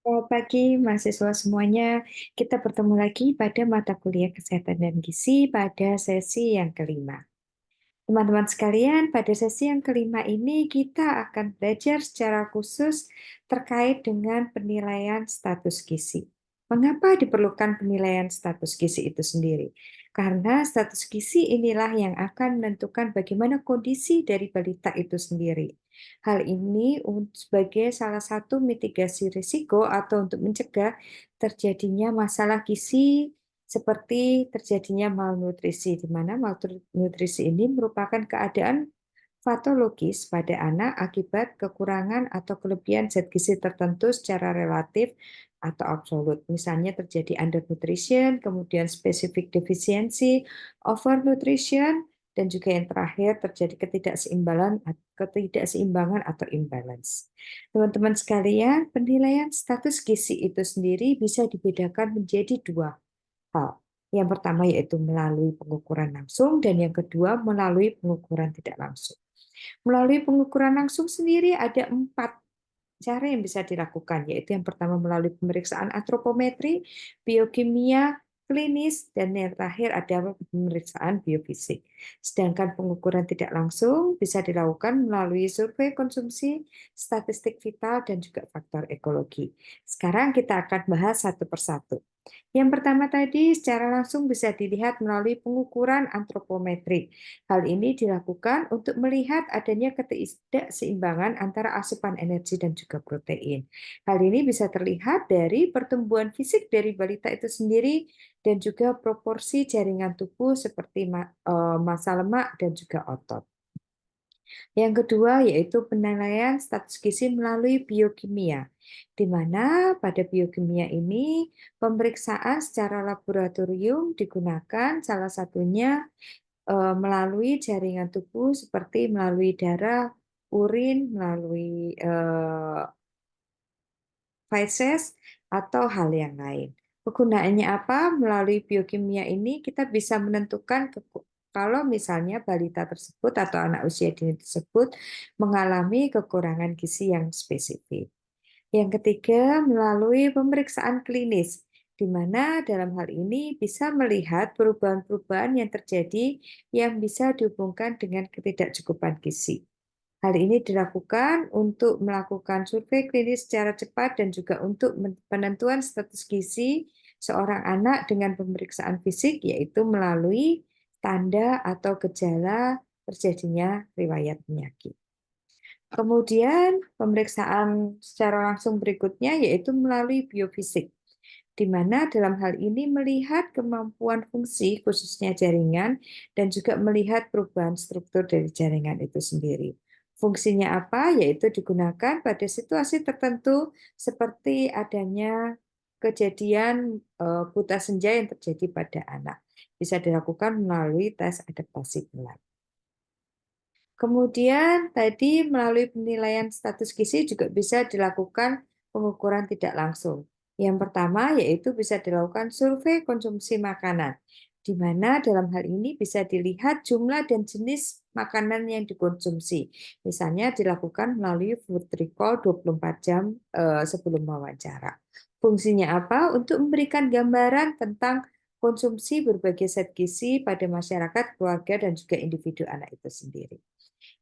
Selamat pagi mahasiswa semuanya. Kita bertemu lagi pada mata kuliah Kesehatan dan Gizi pada sesi yang kelima. Teman-teman sekalian, pada sesi yang kelima ini kita akan belajar secara khusus terkait dengan penilaian status gizi. Mengapa diperlukan penilaian status gizi itu sendiri? Karena status gizi inilah yang akan menentukan bagaimana kondisi dari balita itu sendiri. Hal ini sebagai salah satu mitigasi risiko atau untuk mencegah terjadinya masalah gizi seperti terjadinya malnutrisi, di mana malnutrisi ini merupakan keadaan patologis pada anak akibat kekurangan atau kelebihan zat gizi tertentu secara relatif atau absolut. Misalnya terjadi undernutrition, kemudian specific deficiency, overnutrition, dan juga yang terakhir terjadi ketidakseimbangan atau imbalance. Teman-teman sekalian, penilaian status gizi itu sendiri bisa dibedakan menjadi dua hal. Yang pertama yaitu melalui pengukuran langsung dan yang kedua melalui pengukuran tidak langsung. Melalui pengukuran langsung sendiri ada 4 cara yang bisa dilakukan, yaitu yang pertama melalui pemeriksaan antropometri, biokimia, klinis, dan yang terakhir ada pemeriksaan biofisik. Sedangkan pengukuran tidak langsung bisa dilakukan melalui survei konsumsi, statistik vital, dan juga faktor ekologi. Sekarang kita akan bahas satu persatu. Yang pertama tadi secara langsung bisa dilihat melalui pengukuran antropometri. Hal ini dilakukan untuk melihat adanya ketidakseimbangan antara asupan energi dan juga protein. Hal ini bisa terlihat dari pertumbuhan fisik dari balita itu sendiri dan juga proporsi jaringan tubuh seperti massa lemak dan juga otot. Yang kedua yaitu penilaian status gizi melalui biokimia, di mana pada biokimia ini pemeriksaan secara laboratorium digunakan salah satunya melalui jaringan tubuh seperti melalui darah, urin, melalui feses, atau hal yang lain. Kegunaannya apa? Melalui biokimia ini kita bisa menentukan kalau misalnya balita tersebut atau anak usia dini tersebut mengalami kekurangan gizi yang spesifik. Yang ketiga, melalui pemeriksaan klinis, di mana dalam hal ini bisa melihat perubahan-perubahan yang terjadi yang bisa dihubungkan dengan ketidakcukupan gizi. Hal ini dilakukan untuk melakukan survei klinis secara cepat dan juga untuk penentuan status gizi seorang anak dengan pemeriksaan fisik, yaitu melalui tanda atau gejala terjadinya riwayat penyakit. Kemudian pemeriksaan secara langsung berikutnya yaitu melalui biofisik, di mana dalam hal ini melihat kemampuan fungsi khususnya jaringan dan juga melihat perubahan struktur dari jaringan itu sendiri. Fungsinya apa? Yaitu digunakan pada situasi tertentu seperti adanya kejadian buta senja yang terjadi pada anak. Bisa dilakukan melalui tes adaptasi bulan. Kemudian tadi melalui penilaian status gizi juga bisa dilakukan pengukuran tidak langsung. Yang pertama yaitu bisa dilakukan survei konsumsi makanan, di mana dalam hal ini bisa dilihat jumlah dan jenis makanan yang dikonsumsi. Misalnya dilakukan melalui food recall 24 jam sebelum wawancara. Fungsinya apa? Untuk memberikan gambaran tentang konsumsi berbagai zat gizi pada masyarakat, keluarga, dan juga individu anak itu sendiri.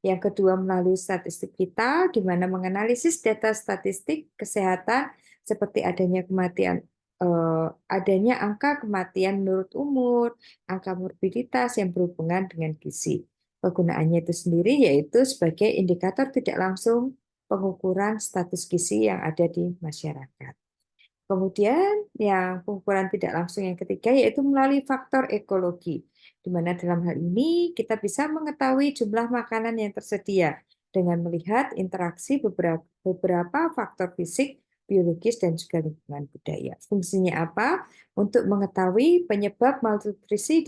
Yang kedua melalui statistik vital, di mana menganalisis data statistik kesehatan seperti adanya angka kematian menurut umur, angka morbiditas yang berhubungan dengan gizi. Kegunaannya itu sendiri yaitu sebagai indikator tidak langsung pengukuran status gizi yang ada di masyarakat. Kemudian yang pengukuran tidak langsung yang ketiga yaitu melalui faktor ekologi, di mana dalam hal ini kita bisa mengetahui jumlah makanan yang tersedia dengan melihat interaksi beberapa faktor fisik, biologis, dan juga lingkungan budaya. Fungsinya apa? Untuk mengetahui penyebab malnutrisi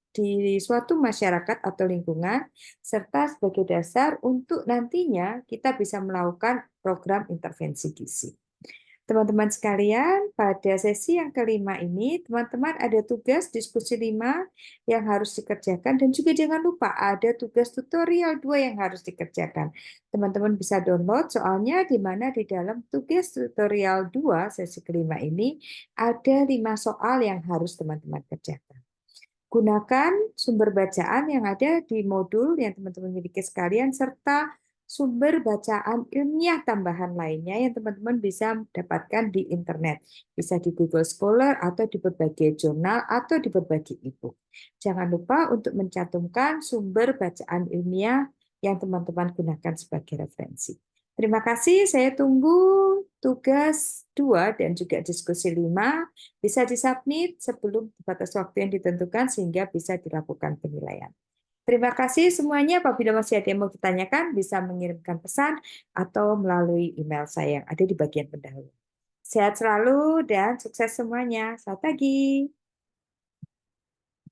di suatu masyarakat atau lingkungan, serta sebagai dasar untuk nantinya kita bisa melakukan program intervensi gizi. Teman-teman sekalian, pada sesi yang kelima ini, teman-teman ada tugas diskusi 5 yang harus dikerjakan dan juga jangan lupa ada tugas tutorial 2 yang harus dikerjakan. Teman-teman bisa download soalnya di mana di dalam tugas tutorial 2 sesi kelima ini ada 5 soal yang harus teman-teman kerjakan. Gunakan sumber bacaan yang ada di modul yang teman-teman miliki sekalian, serta sumber bacaan ilmiah tambahan lainnya yang teman-teman bisa dapatkan di internet. Bisa di Google Scholar atau di berbagai jurnal atau di berbagai e-book. Jangan lupa untuk mencantumkan sumber bacaan ilmiah yang teman-teman gunakan sebagai referensi. Terima kasih, saya tunggu tugas 2 dan juga diskusi 5 bisa disubmit sebelum batas waktu yang ditentukan sehingga bisa dilakukan penilaian. Terima kasih semuanya. Apabila masih ada yang mau ditanyakan, bisa mengirimkan pesan atau melalui email saya yang ada di bagian pendahulu. Sehat selalu dan sukses semuanya. Selamat pagi.